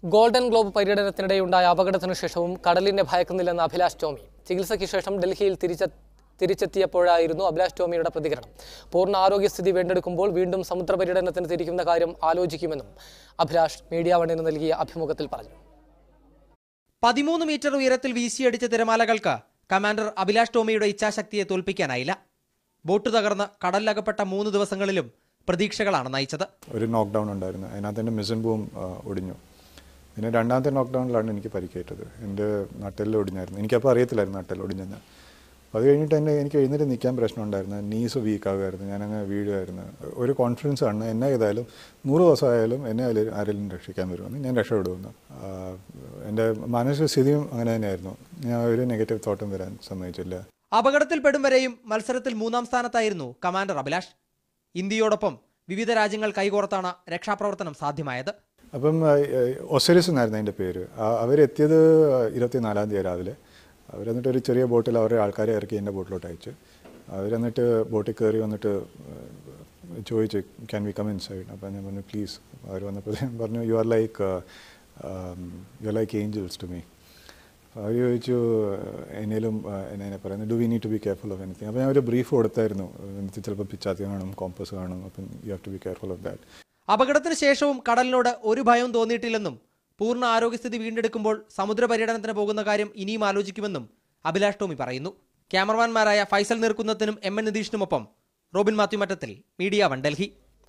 Golden globe പര്യടനത്തിനിടെയുണ്ടായ അപകടത്തിനു ശേഷവും കടലിനെ ഭയക്കുന്നില്ലെന്ന് അഭിലാഷ് ടോമി. ചികിത്സയ്ക്ക് ശേഷം ഡൽഹിയിൽ തിരിച്ചെത്തിയപ്പോഴായിരുന്നു അഭിലാഷ് ടോമിയുടെ പ്രതികരണം. പൂർണ്ണ ആരോഗ്യസ്ഥിതി വീണ്ടെടുക്കുമ്പോൾ വീണ്ടും സമുദ്ര പര്യടനത്തിന് തിരിക്കുന്ന കാര്യം ആലോചിക്കുമെന്നും അഭിലാഷ് മീഡിയ വണ്ണിന് നൽകിയ അഭിമുഖത്തിൽ പറഞ്ഞു. 13 മീറ്റർ ഉയരത്തിൽ വീശിയടിച്ച തിരമാലകൾക്ക് കമാൻഡർ അഭിലാഷ് ടോമിയുടെ ഇച്ഛാശക്തിയെ തോൽപ്പിക്കാനായില്ല. ബോട്ട് തകർന്ന് കടലിലകപ്പെട്ട 3 ദിവസങ്ങളിലും പ്രതീക്ഷകളാണ് നയിച്ചത്. ഒരു നോക്ക്ഡൗൺ ഉണ്ടായിരുന്നു, അതിനകത്ത് എൻ്റെ മിഷൻ ബൂം ഒടിഞ്ഞു. പിന്നെ രണ്ടാമത്തെ നോക്ക്ഡൗണിലാണ് എനിക്ക് പരിക്കേറ്റത്. എൻ്റെ നട്ടെല്ല് ഒടിഞ്ഞായിരുന്നു. എനിക്കപ്പോൾ അറിയത്തില്ലായിരുന്നു നട്ടെല്ല് ഒടിഞ്ഞെന്ന്. അത് കഴിഞ്ഞിട്ട് എനിക്ക് എഴുന്നേറ്റ് നിൽക്കാൻ പ്രശ്നമുണ്ടായിരുന്നു. നീസ് വീക്കാകുമായിരുന്നു, ഞാനങ്ങ് വീഴുമായിരുന്നു. ഒരു കോൺഫിഡൻസ് ആണ് എന്നെ ഏതായാലും 100 ദിവസമായാലും എന്നെ ആരെങ്കിലും രക്ഷിക്കാൻ വരുമെന്ന്, ഞാൻ രക്ഷപ്പെടുമെന്ന്. എൻ്റെ മാനസിക സ്ഥിതിയും അങ്ങനെ തന്നെയായിരുന്നു. ഞാൻ ഒരു നെഗറ്റീവ് തോട്ടം വരാൻ സമ്മതിച്ചില്ല. അപകടത്തിൽപ്പെടും വരെയും മത്സരത്തിൽ 3-ാം സ്ഥാനത്തായിരുന്നു കമാൻഡർ അഭിലാഷ്. ഇന്ത്യയോടൊപ്പം വിവിധ രാജ്യങ്ങൾ കൈകോർത്താണ് രക്ഷാപ്രവർത്തനം സാധ്യമായത്. അപ്പം ഒസരിസ് എന്നായിരുന്നു അതിൻ്റെ പേര്. അവരെത്തിയത് 24-ാം തീയതി രാവിലെ. അവരെന്നിട്ട് ഒരു ചെറിയ ബോട്ടിൽ അവരുടെ ആൾക്കാരെ ഇറക്കി എൻ്റെ ബോട്ടിലോട്ട് അയച്ചു. അവരെന്നിട്ട് ബോട്ടിൽ കയറി വന്നിട്ട് ചോദിച്ചു, ക്യാൻ വി കം ഇൻസൈഡ്? അപ്പം ഞാൻ പറഞ്ഞു പ്ലീസ്. അവർ വന്നപ്പോൾ ഞാൻ പറഞ്ഞു, you are like angels to me. അവർ ചോദിച്ചു എന്നേലും എന്നെ പറയുന്നത്, do we need to be careful of anything? അപ്പോൾ ഞാൻ ഒരു ബ്രീഫ് കൊടുത്തായിരുന്നു. ചിലപ്പോൾ പിച്ചാത്തി കാണും, കോമ്പസ് കാണും, അപ്പം you have to be careful of that. അപകടത്തിന് ശേഷവും കടലിനോട് ഒരു ഭയവും തോന്നിയിട്ടില്ലെന്നും പൂർണ്ണ ആരോഗ്യസ്ഥിതി വീണ്ടെടുക്കുമ്പോൾ സമുദ്ര പര്യടനത്തിന് പോകുന്ന കാര്യം ഇനിയും ആലോചിക്കുമെന്നും അഭിലാഷ് ടോമി പറയുന്നു. ക്യാമറമാൻമാരായ ഫൈസൽ നീർക്കുന്നത്തിനും MN നിതീഷിനുമൊപ്പം റോബിൻ മാത്യു മറ്റത്തിൽ, മീഡിയ വൺ, ഡൽഹി.